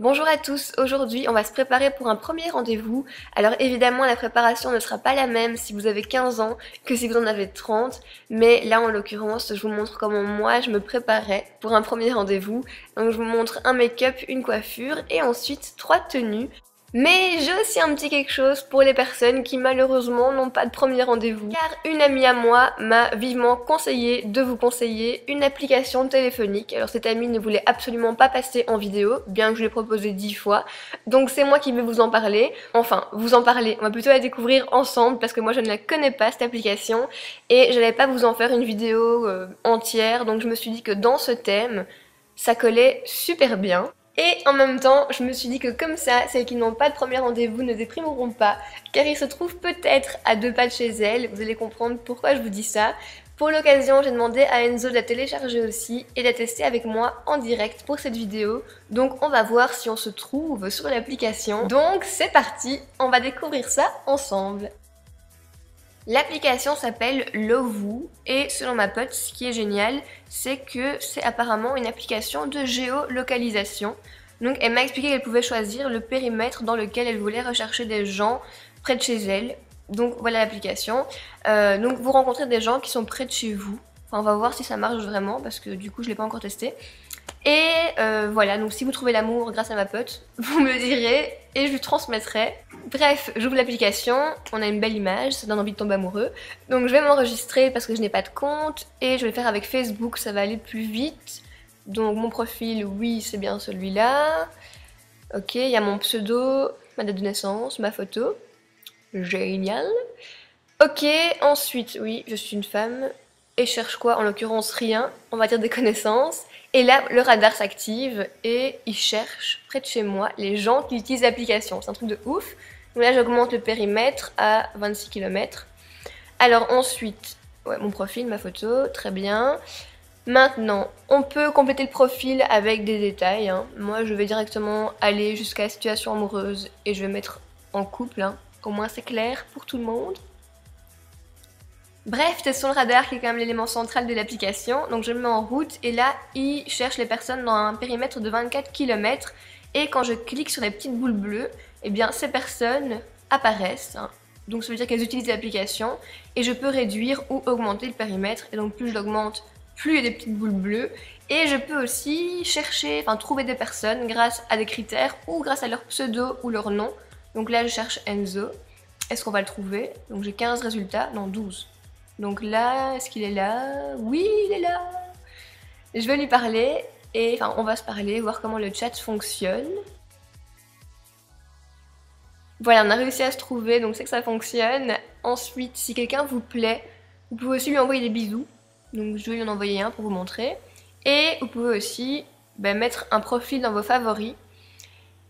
Bonjour à tous, aujourd'hui on va se préparer pour un premier rendez-vous. Alors évidemment la préparation ne sera pas la même si vous avez 15 ans que si vous en avez 30, mais là en l'occurrence je vous montre comment moi je me préparais pour un premier rendez-vous. Donc je vous montre un make-up, une coiffure et ensuite 3 tenues. Mais j'ai aussi un petit quelque chose pour les personnes qui malheureusement n'ont pas de premier rendez-vous. Car une amie à moi m'a vivement conseillé de vous conseiller une application téléphonique. Alors cette amie ne voulait absolument pas passer en vidéo, bien que je l'ai proposé 10 fois. Donc c'est moi qui vais vous en parler. Enfin, vous en parler, on va plutôt la découvrir ensemble parce que moi je ne la connais pas cette application. Et je n'allais pas vous en faire une vidéo entière, donc je me suis dit que dans ce thème, ça collait super bien. Et en même temps, je me suis dit que comme ça, celles qui n'ont pas de premier rendez-vous ne déprimeront pas, car il se trouve peut-être à 2 pas de chez elles. Vous allez comprendre pourquoi je vous dis ça. Pour l'occasion, j'ai demandé à Enzo de la télécharger aussi et de la tester avec moi en direct pour cette vidéo. Donc on va voir si on se trouve sur l'application. Donc c'est parti, on va découvrir ça ensemble. L'application s'appelle Lovoo et selon ma pote, ce qui est génial, c'est que c'est apparemment une application de géolocalisation. Donc elle m'a expliqué qu'elle pouvait choisir le périmètre dans lequel elle voulait rechercher des gens près de chez elle. Donc voilà l'application. Donc vous rencontrez des gens qui sont près de chez vous. Enfin, on va voir si ça marche vraiment parce que du coup je l'ai pas encore testé. Et voilà, donc si vous trouvez l'amour grâce à ma pote, vous me le direz et je lui transmettrai. Bref, j'ouvre l'application, on a une belle image, ça donne envie de tomber amoureux. Donc je vais m'enregistrer parce que je n'ai pas de compte et je vais le faire avec Facebook, ça va aller plus vite. Donc mon profil, oui, c'est bien celui-là. Ok, il y a mon pseudo, ma date de naissance, ma photo. Génial. Ok, ensuite, oui, je suis une femme. Et je cherche quoi? En l'occurrence, rien. On va dire des connaissances. Et là, le radar s'active et il cherche près de chez moi les gens qui utilisent l'application. C'est un truc de ouf. Donc là, j'augmente le périmètre à 26 km. Alors ensuite, ouais, mon profil, ma photo, très bien. Maintenant, on peut compléter le profil avec des détails. Hein. Moi, je vais directement aller jusqu'à la situation amoureuse et je vais mettre en couple. Hein. Au moins, c'est clair pour tout le monde. Bref, testons le radar qui est quand même l'élément central de l'application. Donc je me mets en route et là, il cherche les personnes dans un périmètre de 24 km. Et quand je clique sur les petites boules bleues, eh bien ces personnes apparaissent. Hein. Donc ça veut dire qu'elles utilisent l'application et je peux réduire ou augmenter le périmètre. Et donc plus je l'augmente, plus il y a des petites boules bleues. Et je peux aussi chercher, enfin trouver des personnes grâce à des critères ou grâce à leur pseudo ou leur nom. Donc là, je cherche Enzo. Est-ce qu'on va le trouver? Donc j'ai 15 résultats, non 12. Donc là, est-ce qu'il est là? Oui, il est là! Je vais lui parler, et enfin on va se parler, voir comment le chat fonctionne. Voilà, on a réussi à se trouver, donc c'est que ça fonctionne. Ensuite, si quelqu'un vous plaît, vous pouvez aussi lui envoyer des bisous. Donc je vais lui en envoyer un pour vous montrer. Et vous pouvez aussi mettre un profil dans vos favoris.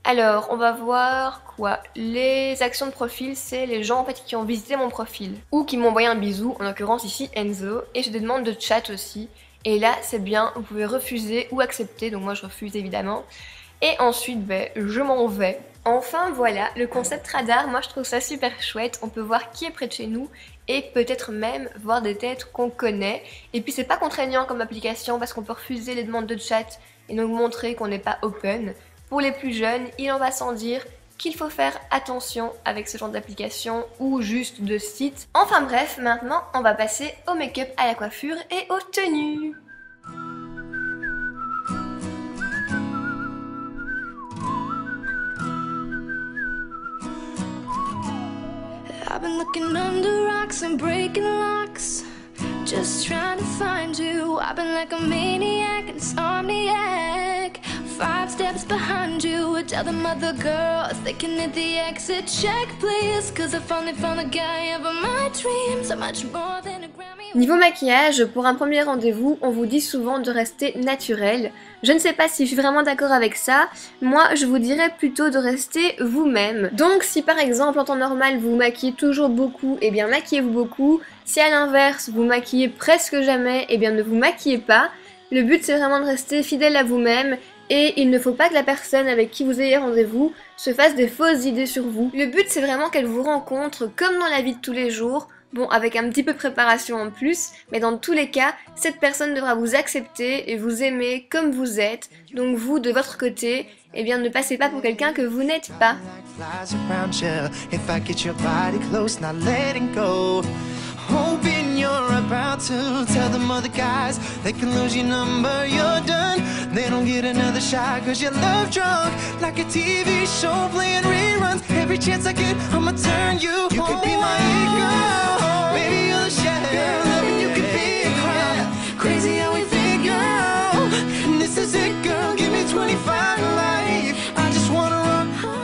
Alors, on va voir quoi? Les actions de profil, c'est les gens en fait qui ont visité mon profil ou qui m'ont envoyé un bisou, en l'occurrence ici Enzo, et j'ai des demandes de chat aussi. Et là, c'est bien, vous pouvez refuser ou accepter, donc moi je refuse évidemment. Et ensuite, je m'en vais. Enfin voilà, le concept radar, moi je trouve ça super chouette, on peut voir qui est près de chez nous et peut-être même voir des têtes qu'on connaît. Et puis c'est pas contraignant comme application parce qu'on peut refuser les demandes de chat et donc montrer qu'on n'est pas open. Pour les plus jeunes, il en va sans dire qu'il faut faire attention avec ce genre d'application ou juste de site. Enfin bref, maintenant on va passer au make-up, à la coiffure et aux tenues. I've been looking under rocks and breaking locks, just trying to find you. I've been like a maniac, insomniac, 5 steps behind you. Tell them other girls they can hit the exit check, please, cause I finally found the guy of my dreams. So much more than a Grammy. Niveau maquillage, pour un premier rendez-vous, on vous dit souvent de rester naturel. Je ne sais pas si je suis vraiment d'accord avec ça, moi je vous dirais plutôt de rester vous-même. Donc si par exemple en temps normal vous maquillez toujours beaucoup, eh bien maquillez-vous beaucoup. Si à l'inverse vous maquillez presque jamais, eh bien ne vous maquillez pas. Le but c'est vraiment de rester fidèle à vous-même et il ne faut pas que la personne avec qui vous ayez rendez-vous se fasse des fausses idées sur vous. Le but c'est vraiment qu'elle vous rencontre comme dans la vie de tous les jours, Bon, avec un petit peu de préparation en plus, mais dans tous les cas, cette personne devra vous accepter et vous aimer comme vous êtes. Donc vous, de votre côté, eh bien ne passez pas pour quelqu'un que vous n'êtes pas. Hoping you're about to tell them other guys they can lose your number, you're done. They don't get another shot cause you're love drunk, like a TV show playing reruns. Every chance I get, I'ma turn you. You could be my girl, baby you're the chef, loving you could be a crime. Crazy how we figure out, this is it girl, give me 25 life. I just wanna run home.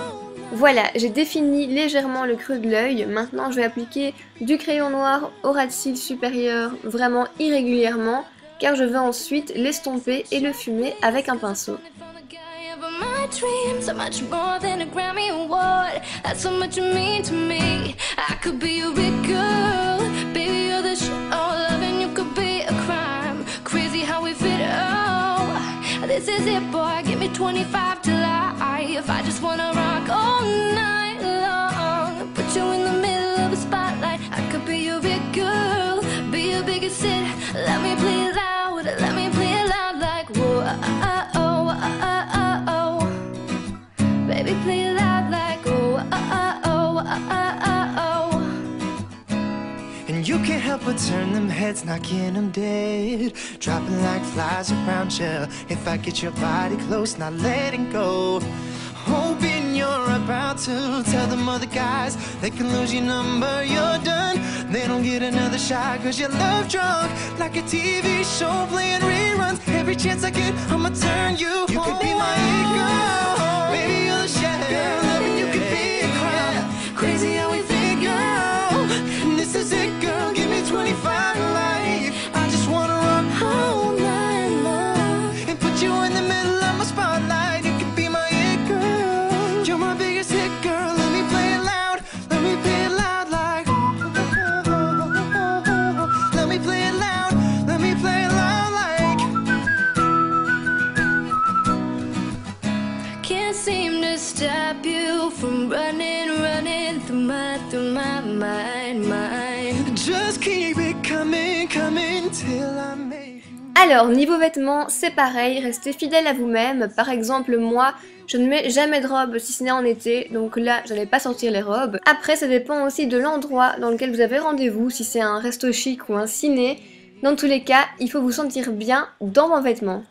Voilà, j'ai défini légèrement le creux de l'œil. Maintenant, je vais appliquer du crayon noir au ras de cils supérieur vraiment irrégulièrement, car je veux ensuite l'estomper et le fumer avec un pinceau. This is it, boy, give me 25 to life. I just wanna rock all night long. Put you in the middle of the spotlight. I could be your big girl, be your biggest hit. Let me play it loud, let me play it loud like whoa, oh, oh, oh. Baby, play it loud like oh, oh, oh. And you can't help but turn them heads, knocking them dead, dropping like flies around you. If I get your body close, not letting go. Hoping you're about to tell them other guys they can lose your number, you're done. They don't get another shot cause you're love drunk, like a TV show playing reruns. Every chance I get, I'ma turn you. You could be my girl, baby you're the chef, loving you could be a crime. Crazy how we figure out, this is it girl, give me 25 life. I just wanna run all night long and put you in the middle of my spotlight. You could be my it girl, you're my biggest hit girl. Let me play it loud, let me play it loud like let me play it loud, let me play it loud like can't seem to stop you from running through my mind. Just keep it coming till I make you. Alors, niveau vêtements, c'est pareil, restez fidèle à vous-même. Par exemple, moi, je ne mets jamais de robe si ce n'est en été, donc là, je n'allais pas sortir les robes. Après, ça dépend aussi de l'endroit dans lequel vous avez rendez-vous, si c'est un resto chic ou un ciné. Dans tous les cas, il faut vous sentir bien dans vos vêtements.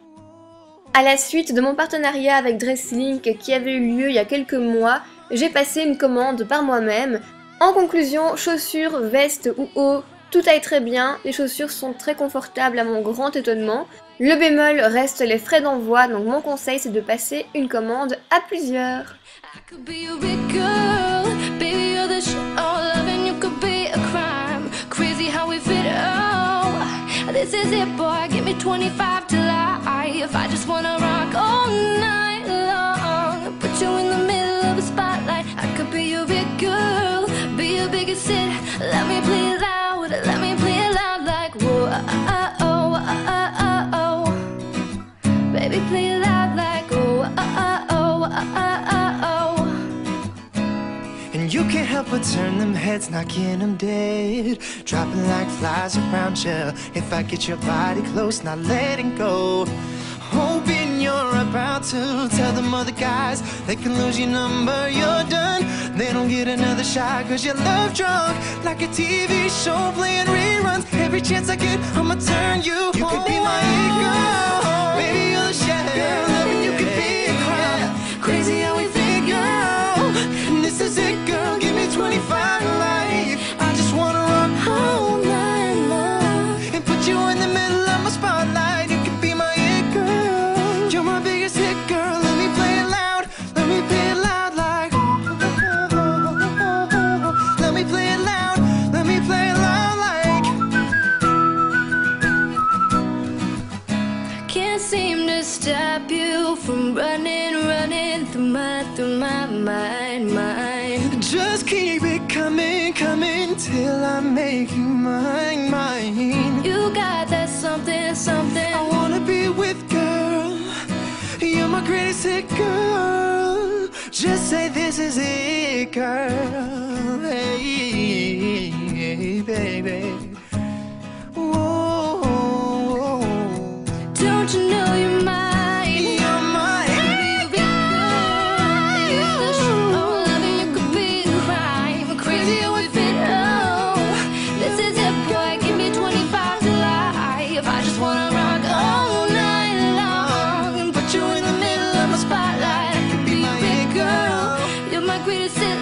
À la suite de mon partenariat avec Dresslink qui avait eu lieu il y a quelques mois, j'ai passé une commande par moi-même. En conclusion, chaussures, vestes ou haut, tout aille très bien, les chaussures sont très confortables à mon grand étonnement. Le bémol reste les frais d'envoi, donc mon conseil c'est de passer une commande à plusieurs. This is it, boy, give me 25 to life. I just wanna rock all night long. Put you in the middle of the spotlight. I could be your big girl, be your biggest hit. Let me play it loud, let me play it loud like whoa, oh, oh, oh. Baby, play it loud like oh, oh, oh. And you can't help but turn them heads, knocking them dead, dropping like flies around you. If I get your body close, not letting go. Hoping you're about to tell them other guys they can lose your number, you're done. They don't get another shot cause you're love drunk, like a TV show playing reruns. Every chance I get, I'ma turn you. You could be my girl, baby you're the chef, loving you could be a crime. Crazy how we figure out, this is it girl, give me 25 life. I just wanna run all night long and put you in the middle of my spotlight. You could be my it girl, you're my biggest hit girl. Let me play it loud, let me play it loud like let me play it loud, let me play it loud like can't seem to stop you from running through my mind. Just keep it coming till I make you mine. You got that something I wanna be with, girl. You're my greatest hit, girl. Just say this is it, girl. Hey. me, baby. Whoa. Don't you know you're mine? You're mine. Big girl, you're the show. Loving you could be a crime. Crazy how it fit. Oh, this is it, boy. Give me 25 to life. I just wanna rock all night long and put you in the middle of my spotlight. I could be my big girl. You're my greatest.